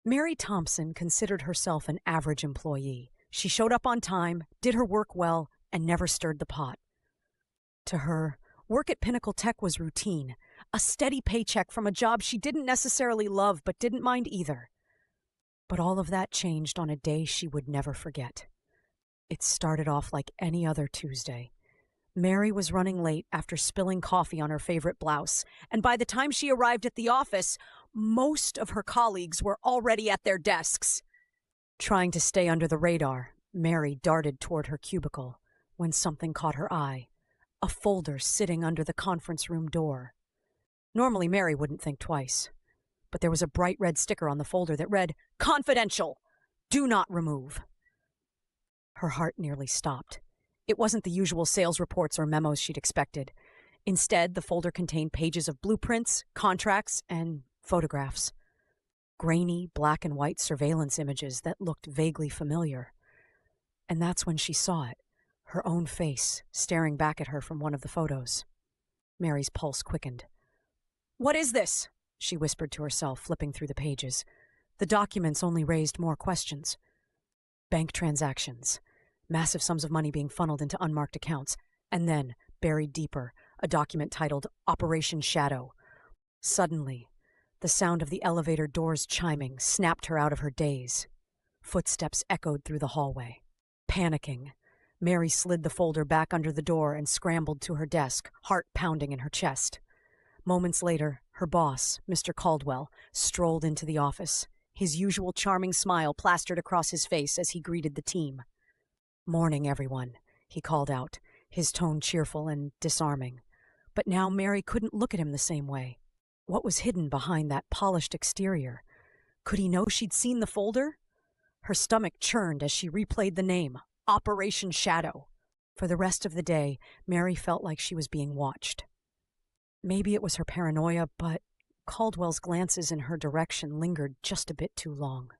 Mary Thompson considered herself an average employee. She showed up on time, did her work well, and never stirred the pot. To her, work at Pinnacle Tech was routine, a steady paycheck from a job she didn't necessarily love but didn't mind either. But all of that changed on a day she would never forget. It started off like any other Tuesday. Mary was running late after spilling coffee on her favorite blouse, and by the time she arrived at the office, most of her colleagues were already at their desks. Trying to stay under the radar, Mary darted toward her cubicle when something caught her eye. A folder sitting under the conference room door. Normally, Mary wouldn't think twice, but there was a bright red sticker on the folder that read, "Confidential! Do not remove." Her heart nearly stopped. It wasn't the usual sales reports or memos she'd expected. Instead, the folder contained pages of blueprints, contracts, and photographs. Grainy, black and white surveillance images that looked vaguely familiar. And that's when she saw it, her own face staring back at her from one of the photos. Mary's pulse quickened. "What is this?" she whispered to herself, flipping through the pages. The documents only raised more questions. Bank transactions. Massive sums of money being funneled into unmarked accounts. And then, buried deeper, a document titled Operation Shadow. Suddenly, the sound of the elevator doors chiming snapped her out of her daze. Footsteps echoed through the hallway. Panicking, Mary slid the folder back under the door and scrambled to her desk, heart pounding in her chest. Moments later, her boss, Mr. Caldwell, strolled into the office, his usual charming smile plastered across his face as he greeted the team. "Morning, everyone," he called out, his tone cheerful and disarming. But now Mary couldn't look at him the same way. What was hidden behind that polished exterior? Could he know she'd seen the folder? Her stomach churned as she replayed the name, Operation Shadow. For the rest of the day, Mary felt like she was being watched. Maybe it was her paranoia, but Caldwell's glances in her direction lingered just a bit too long.